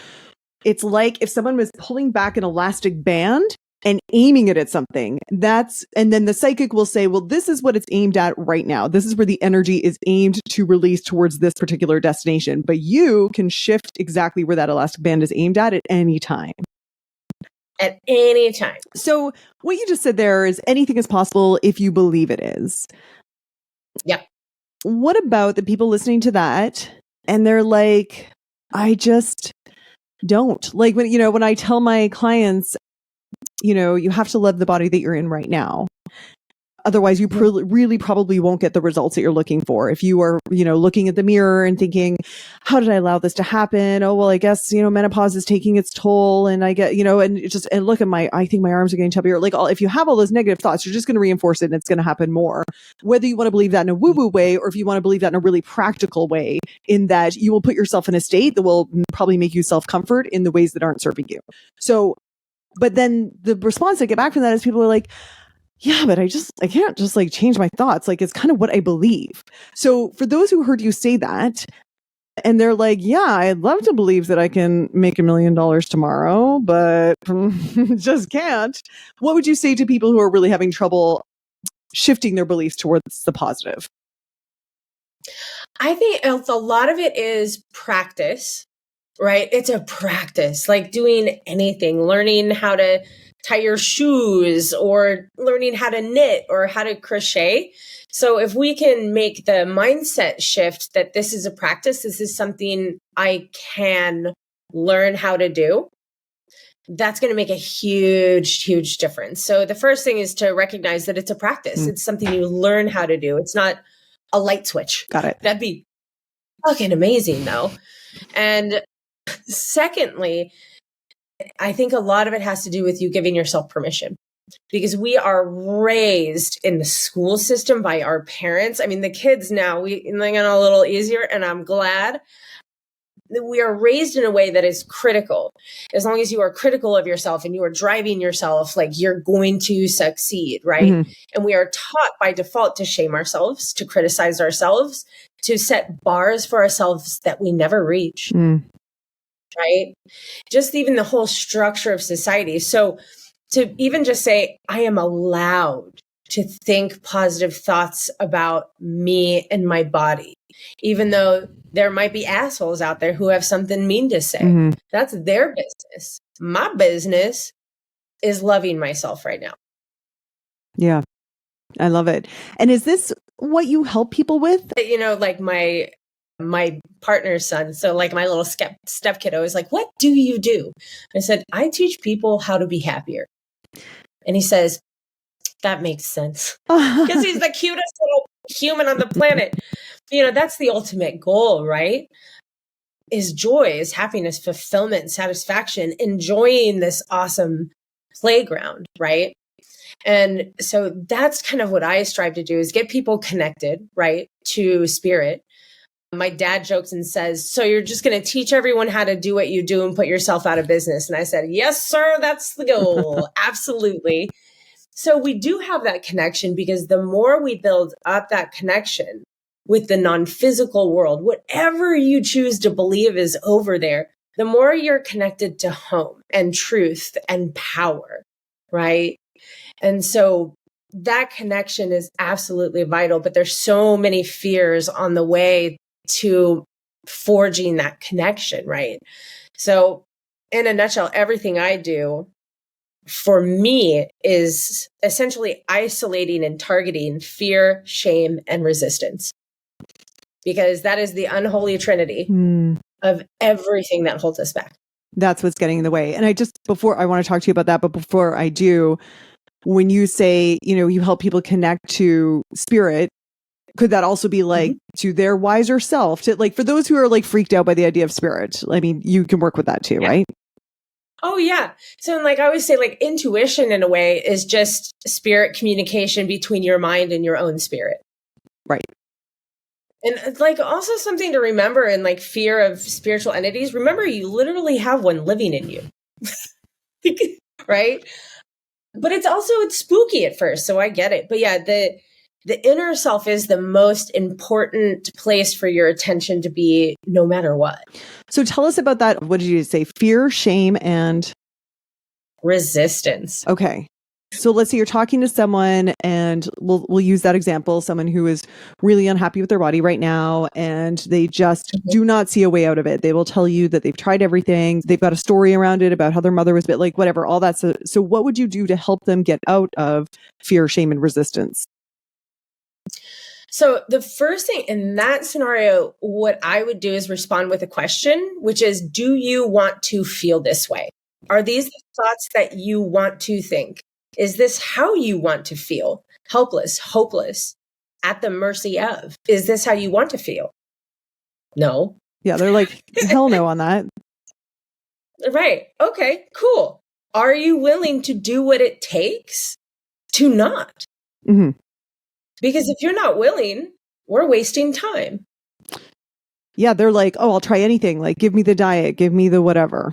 it's like if someone was pulling back an elastic band and aiming it at something, and then the psychic will say, well, this is what it's aimed at right now. This is where the energy is aimed to release towards this particular destination. But you can shift exactly where that elastic band is aimed at any time. At any time. So what you just said there is anything is possible if you believe it is. Yeah. What about the people listening to that and they're like, I just don't. Like when I tell my clients, you have to love the body that you're in right now. Otherwise, you really probably won't get the results that you're looking for. If you are, looking at the mirror and thinking, how did I allow this to happen? Oh, well, I guess, menopause is taking its toll. And I get, and look at I think my arms are getting chubbier. Like if you have all those negative thoughts, you're just going to reinforce it and it's going to happen more. Whether you want to believe that in a woo-woo way, or if you want to believe that in a really practical way, in that you will put yourself in a state that will probably make you self-comfort in the ways that aren't serving you. So, but then the response I get back from that is people are like, yeah, but I can't just like change my thoughts. Like it's kind of what I believe. So for those who heard you say that and they're like, yeah, I'd love to believe that I can make $1 million tomorrow, but just can't. What would you say to people who are really having trouble shifting their beliefs towards the positive? I think a lot of it is practice, right? It's a practice, like doing anything, learning how to tie your shoes or learning how to knit or how to crochet. So if we can make the mindset shift that this is a practice, this is something I can learn how to do, that's going to make a huge, huge difference. So the first thing is to recognize that it's a practice. It's something you learn how to do. It's not a light switch. Got it. That'd be fucking amazing though. And secondly, I think a lot of it has to do with you giving yourself permission, because we are raised in the school system by our parents. I mean, the kids now, we get a little easier, and I'm glad that we are raised in a way that is critical. As long as you are critical of yourself and you are driving yourself, like you're going to succeed, right? Mm-hmm. And we are taught by default to shame ourselves, to criticize ourselves, to set bars for ourselves that we never reach. Right? Just even the whole structure of society. So to even just say, I am allowed to think positive thoughts about me and my body, even though there might be assholes out there who have something mean to say. That's their business. My business is loving myself right now. Yeah, I love it. And is this what you help people with? Like my partner's son. So like my little step kiddo is like, what do you do? I said, I teach people how to be happier. And he says, that makes sense. Because he's the cutest little human on the planet. That's the ultimate goal, right? Is joy, is happiness, fulfillment, satisfaction, enjoying this awesome playground, right? And so that's kind of what I strive to do, is get people connected, right, to spirit. My dad jokes and says, so you're just going to teach everyone how to do what you do and put yourself out of business. And I said, yes, sir, that's the goal. Absolutely. So we do have that connection, because the more we build up that connection with the non-physical world, whatever you choose to believe is over there, the more you're connected to home and truth and power, right? And so that connection is absolutely vital, but there's so many fears on the way to forging that connection, right? So in a nutshell, everything I do for me is essentially isolating and targeting fear, shame, and resistance, because that is the unholy trinity of everything that holds us back. That's what's getting in the way. And I want to talk to you about that, but before I do, when you say, you help people connect to spirit, could that also be like to their wiser self, to like, for those who are like freaked out by the idea of spirit? I mean, you can work with that too, right? Oh yeah. So like I always say, like intuition in a way is just spirit communication between your mind and your own spirit. Right. And it's like also something to remember in like fear of spiritual entities. Remember, you literally have one living in you. Right. But it's spooky at first. So I get it. But yeah, the inner self is the most important place for your attention to be no matter what. So tell us about that. What did you say? Fear, shame, and resistance. Okay. So let's say you're talking to someone, and we'll use that example, someone who is really unhappy with their body right now, and they just do not see a way out of it. They will tell you that they've tried everything. They've got a story around it about how their mother was bit, like whatever, all that. So what would you do to help them get out of fear, shame, and resistance? So the first thing in that scenario, what I would do is respond with a question, which is, do you want to feel this way? Are these the thoughts that you want to think? Is this how you want to feel? Helpless, hopeless, at the mercy of? Is this how you want to feel? No. Yeah, they're like, hell no on that. Right. Okay, cool. Are you willing to do what it takes to not? Mm-hmm. Because if you're not willing, we're wasting time. Yeah, they're like, oh, I'll try anything. Like, give me the diet, give me the whatever.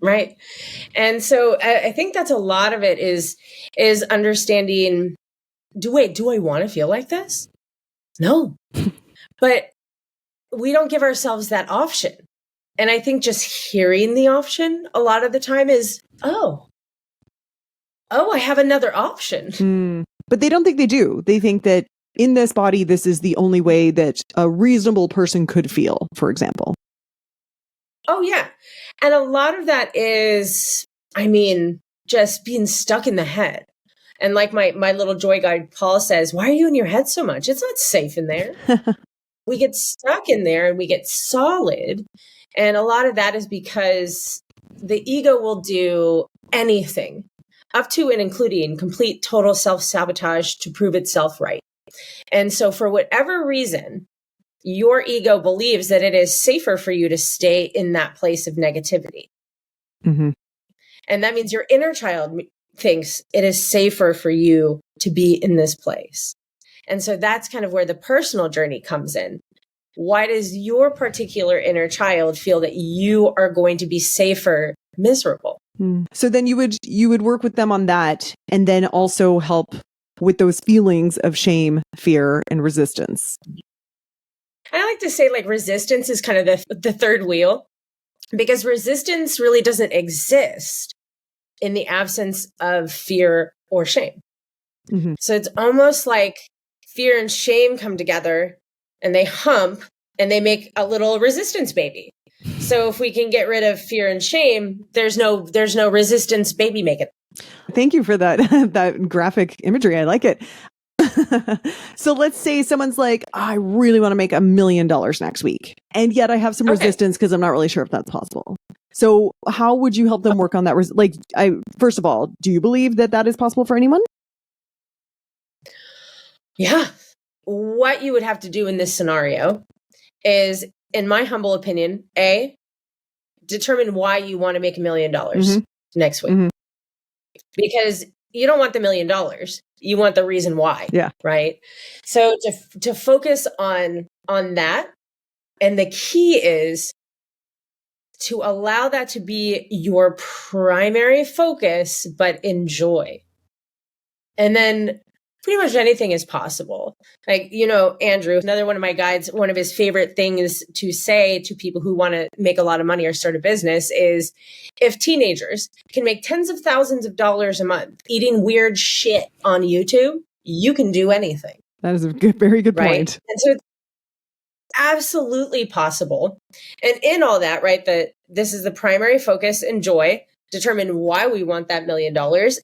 Right. And so I think that's a lot of it is understanding, do I want to feel like this? No. But we don't give ourselves that option. And I think just hearing the option a lot of the time is, oh, I have another option. But they don't think they do. They think that in this body, this is the only way that a reasonable person could feel, for example. Oh, yeah. And a lot of that is, just being stuck in the head. And like my little joy guide, Paul, says, why are you in your head so much? It's not safe in there. We get stuck in there and we get solid. And a lot of that is because the ego will do anything, up to and including complete total self-sabotage to prove itself right. And so for whatever reason, your ego believes that it is safer for you to stay in that place of negativity. Mm-hmm. And that means your inner child thinks it is safer for you to be in this place. And so that's kind of where the personal journey comes in. Why does your particular inner child feel that you are going to be safer, miserable? So then you would work with them on that, and then also help with those feelings of shame, fear, and resistance. I like to say like resistance is kind of the third wheel, because resistance really doesn't exist in the absence of fear or shame. Mm-hmm. So it's almost like fear and shame come together and they hump and they make a little resistance baby. So if we can get rid of fear and shame, there's no resistance baby making. Thank you for that graphic imagery. I like it. So let's say someone's like, I really want to make $1 million next week. And yet I have some resistance because I'm not really sure if that's possible. So how would you help them work on that? First of all, do you believe that is possible for anyone? Yeah. What you would have to do in this scenario is, in my humble opinion, determine why you want to make $1 million next week. Mm-hmm. Because you don't want the $1 million. You want the reason why. Yeah. Right. So to focus on that. And the key is to allow that to be your primary focus, but enjoy. And then pretty much anything is possible. Like, Andrew, another one of my guides, one of his favorite things to say to people who want to make a lot of money or start a business is, if teenagers can make tens of thousands of dollars a month eating weird shit on YouTube, you can do anything. That is a very good point. And so it's absolutely possible. And in all that, right, that this is the primary focus, enjoy, determine why we want that $1 million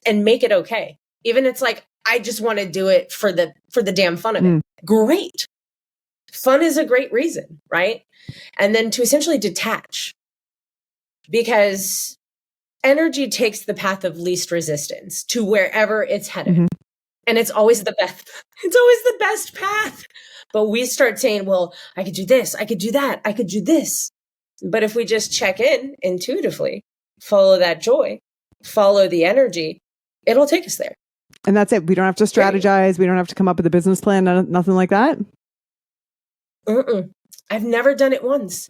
and make it okay. Even it's like, I just want to do it for the damn fun of it. Great. Fun is a great reason, right? And then to essentially detach, because energy takes the path of least resistance to wherever it's headed. Mm-hmm. And it's always the best path. But we start saying, well, I could do this, I could do that, I could do this. But if we just check in intuitively, follow that joy, follow the energy, it'll take us there. And that's it. We don't have to strategize. We don't have to come up with a business plan. Nothing like that. I've never done it once.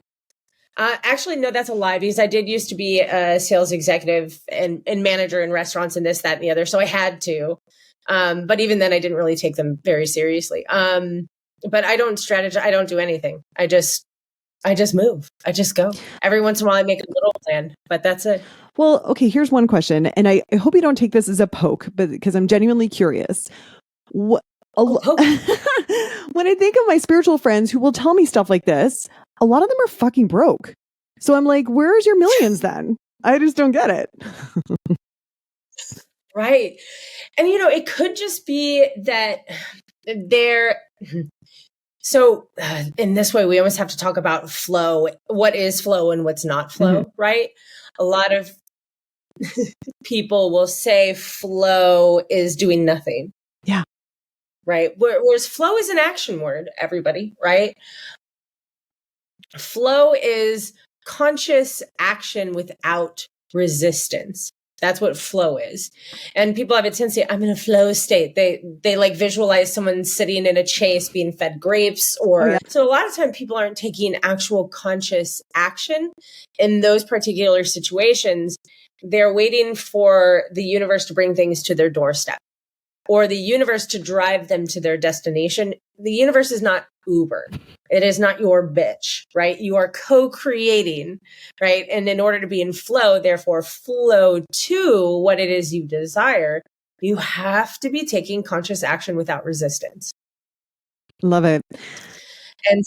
Actually, no, that's a lie, because I did used to be a sales executive and manager in restaurants and this, that, and the other. So I had to. But even then I didn't really take them very seriously. But I don't strategize. I don't do anything. I just move. I just go. Every once in a while I make a little plan, but that's it. Well, okay, here's one question. And I hope you don't take this as a poke, but because I'm genuinely curious. When I think of my spiritual friends who will tell me stuff like this, a lot of them are fucking broke. So I'm like, where's your millions then? I just don't get it. Right. And, it could just be that so in this way, we almost have to talk about flow. What is flow and what's not flow, right? A lot of people will say flow is doing nothing. Yeah. Right. Whereas flow is an action word, everybody, right? Flow is conscious action without resistance. That's what flow is. And people have a tendency, I'm in a flow state. They like visualize someone sitting in a chase being fed grapes So a lot of time people aren't taking actual conscious action in those particular situations. They're waiting for the universe to bring things to their doorstep or the universe to drive them to their destination. The universe is not Uber. It is not your bitch, right? You are co-creating, right? And in order to be in flow, therefore flow to what it is you desire, you have to be taking conscious action without resistance. Love it. And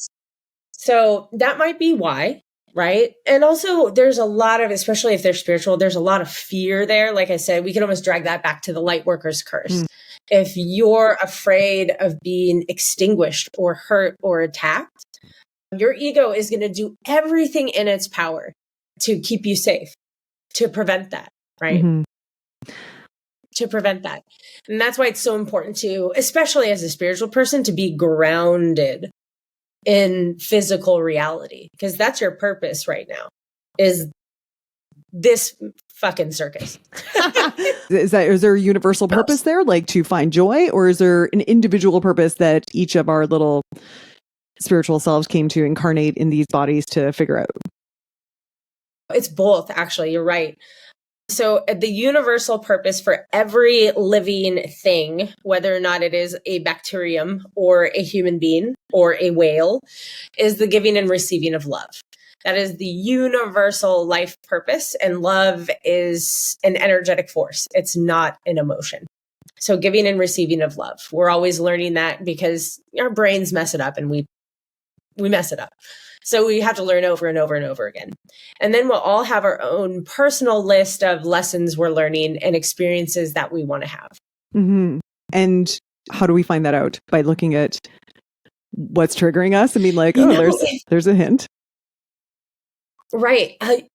so that might be why, right? And also there's a lot of, especially if they're spiritual, there's a lot of fear there. Like I said, we can almost drag that back to the light worker's curse. If you're afraid of being extinguished or hurt or attacked, your ego is going to do everything in its power to keep you safe, to prevent that, right? To prevent that. And that's why it's so important to, especially as a spiritual person, to be grounded in physical reality, because that's your purpose right now, is this fucking circus. Is there a universal purpose there, like to find joy, or is there an individual purpose that each of our little spiritual selves came to incarnate in these bodies to figure out? It's both, actually. You're right. So the universal purpose for every living thing, whether or not it is a bacterium or a human being or a whale, is the giving and receiving of love. That is the universal life purpose, and love is an energetic force. It's not an emotion. So giving and receiving of love. We're always learning that because our brains mess it up and we mess it up. So we have to learn over and over and over again. And then we'll all have our own personal list of lessons we're learning and experiences that we want to have. And how do we find that out? By looking at what's triggering us? I mean, like, there's a hint. Right. A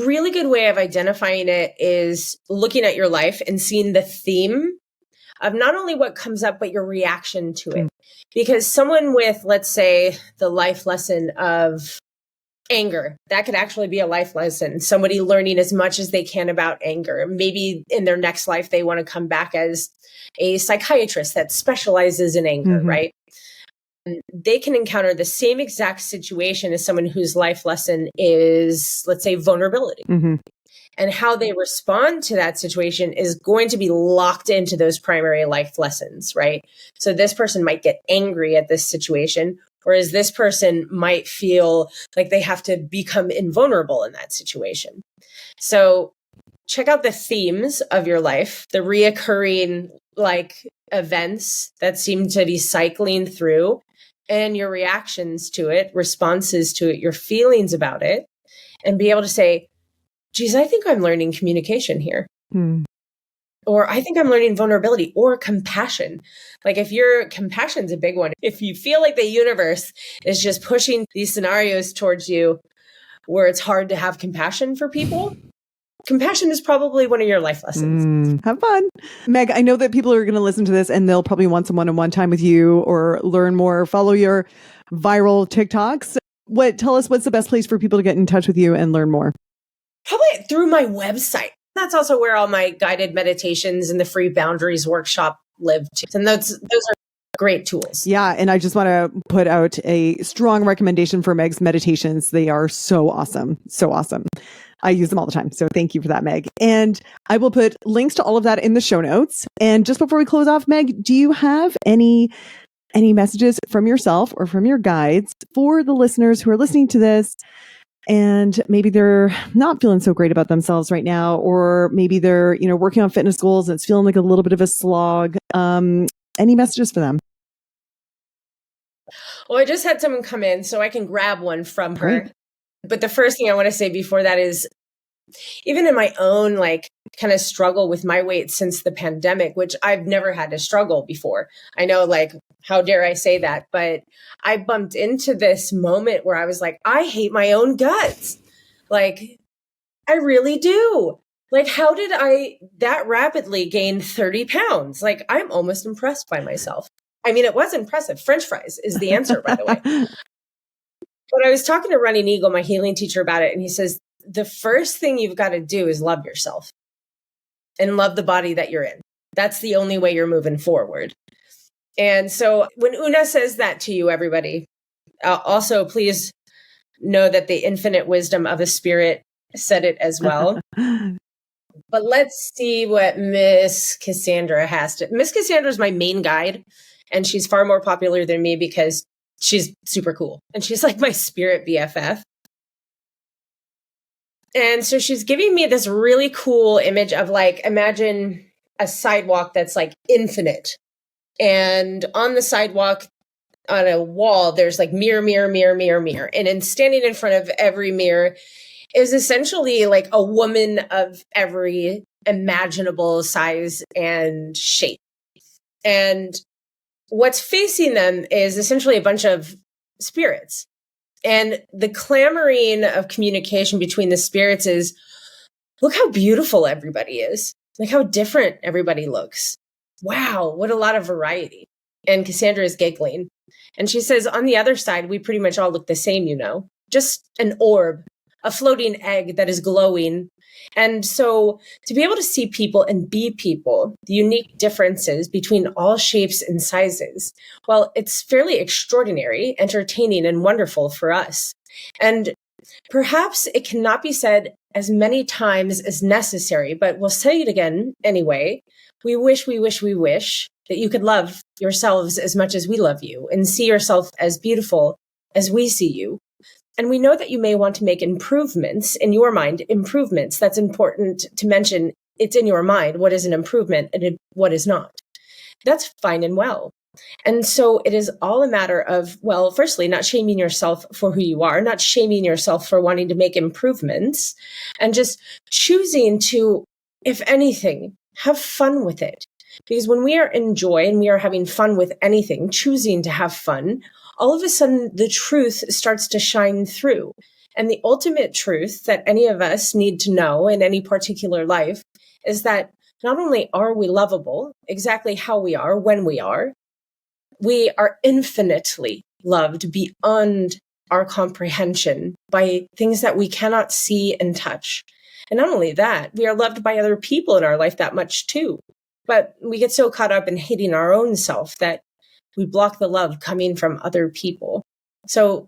really good way of identifying it is looking at your life and seeing the theme of not only what comes up, but your reaction to it. Because someone with, let's say, the life lesson of anger, that could actually be a life lesson. Somebody learning as much as they can about anger. Maybe in their next life, they want to come back as a psychiatrist that specializes in anger, right? They can encounter the same exact situation as someone whose life lesson is, let's say, vulnerability. And how they respond to that situation is going to be locked into those primary life lessons, right? So this person might get angry at this situation, whereas this person might feel like they have to become invulnerable in that situation. So check out the themes of your life, the reoccurring like events that seem to be cycling through, and your reactions to it, responses to it, your feelings about it, and be able to say, geez, I think I'm learning communication here. Or I think I'm learning vulnerability or compassion. Like if compassion's a big one. If you feel like the universe is just pushing these scenarios towards you where it's hard to have compassion for people, compassion is probably one of your life lessons. Have fun. Meg, I know that people are going to listen to this and they'll probably want some one-on-one time with you or learn more, follow your viral TikToks. Tell us what's the best place for people to get in touch with you and learn more? Probably through my website. That's also where all my guided meditations and the free boundaries workshop live too. And those are great tools. Yeah. And I just want to put out a strong recommendation for Meg's meditations. They are so awesome. So awesome. I use them all the time. So thank you for that, Meg. And I will put links to all of that in the show notes. And just before we close off, Meg, do you have any messages from yourself or from your guides for the listeners who are listening to this? And maybe they're not feeling so great about themselves right now, or maybe they're, working on fitness goals and it's feeling like a little bit of a slog. Any messages for them? Well, I just had someone come in, so I can grab one from her. Great. But the first thing I want to say before that is, even in my own kind of struggle with my weight since the pandemic, which I've never had to struggle before. I know, how dare I say that? But I bumped into this moment where I was like, I hate my own guts. I really do. How did I that rapidly gain 30 pounds? I'm almost impressed by myself. I mean, it was impressive. French fries is the answer, by the way. But I was talking to Running Eagle, my healing teacher, about it. And he says, the first thing you've got to do is love yourself and love the body that you're in. That's the only way you're moving forward. And so when Una says that to you, everybody, also please know that the infinite wisdom of a spirit said it as well. But let's see what Miss Cassandra has to. Miss Cassandra is my main guide, and she's far more popular than me because she's super cool. And she's like my spirit BFF. And so she's giving me this really cool image of imagine a sidewalk that's infinite. And on the sidewalk, on a wall, there's mirror, mirror, mirror, mirror, mirror. And then standing in front of every mirror is essentially a woman of every imaginable size and shape. And what's facing them is essentially a bunch of spirits. And the clamoring of communication between the spirits is, look how beautiful everybody is. Look how different everybody looks. Wow, what a lot of variety. And Cassandra is giggling. And she says, on the other side, we pretty much all look the same, just an orb, a floating egg that is glowing. And so to be able to see people and be people, the unique differences between all shapes and sizes, well, it's fairly extraordinary, entertaining, and wonderful for us. And perhaps it cannot be said as many times as necessary, but we'll say it again anyway. We wish that you could love yourselves as much as we love you and see yourself as beautiful as we see you. And we know that you may want to make improvements in your mind, improvements. That's important to mention. It's in your mind. What is an improvement and what is not? That's fine and well. And so it is all a matter of, well, firstly, not shaming yourself for who you are, not shaming yourself for wanting to make improvements, and just choosing to, if anything, have fun with it. Because when we are in joy and we are having fun with anything, choosing to have fun, all of a sudden the truth starts to shine through. And the ultimate truth that any of us need to know in any particular life is that not only are we lovable exactly how we are, when we are infinitely loved beyond our comprehension by things that we cannot see and touch. And not only that, we are loved by other people in our life that much too. But we get so caught up in hating our own self that we block the love coming from other people. So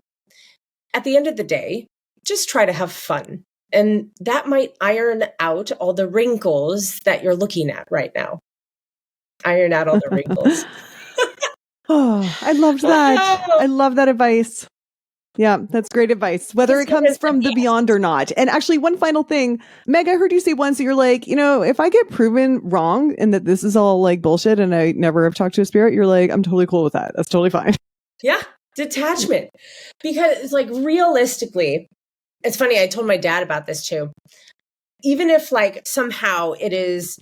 at the end of the day, just try to have fun. And that might iron out all the wrinkles that you're looking at right now. Iron out all the wrinkles. Oh, I loved that. I love that advice. Yeah, that's great advice, whether it comes from the beyond or not. And actually, one final thing, Meg, I heard you say once that you're like, if I get proven wrong and that this is all bullshit and I never have talked to a spirit, you're like, I'm totally cool with that. That's totally fine. Yeah, detachment. Because it's realistically, it's funny, I told my dad about this too. Even if somehow it is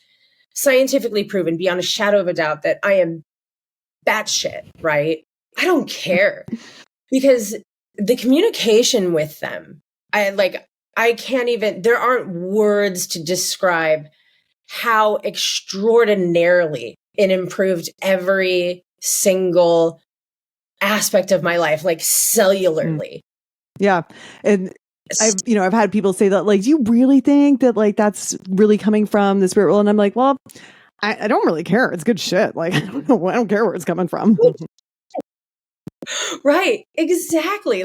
scientifically proven beyond a shadow of a doubt that I am batshit, right? I don't care. Because the communication with them, I can't even, there aren't words to describe how extraordinarily it improved every single aspect of my life, cellularly. Yeah. And I've had people say that, do you really think that that's really coming from the spirit world? And I'm like, well, I don't really care. It's good shit. I don't care where it's coming from. Right. Exactly.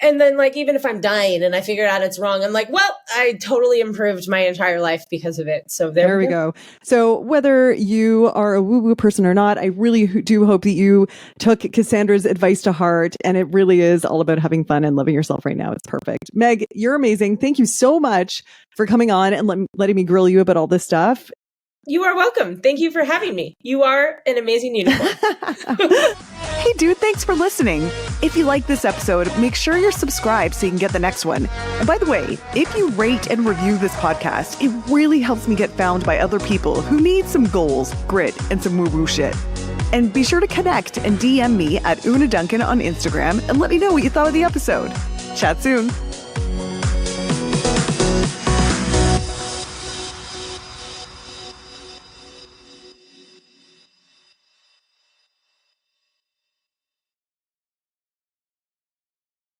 And then like, even if I'm dying and I figured out it's wrong, I'm like, well, I totally improved my entire life because of it. So there we go. So whether you are a woo-woo person or not, I really do hope that you took Cassandra's advice to heart. And it really is all about having fun and loving yourself right now. It's perfect. Meg, you're amazing. Thank you so much for coming on and letting me grill you about all this stuff. You are welcome. Thank you for having me. You are an amazing unicorn. Hey dude, thanks for listening. If you like this episode, make sure you're subscribed so you can get the next one. And by the way, if you rate and review this podcast, it really helps me get found by other people who need some goals, grit, and some woo-woo shit. And be sure to connect and DM me at Una Duncan on Instagram and let me know what you thought of the episode. Chat soon.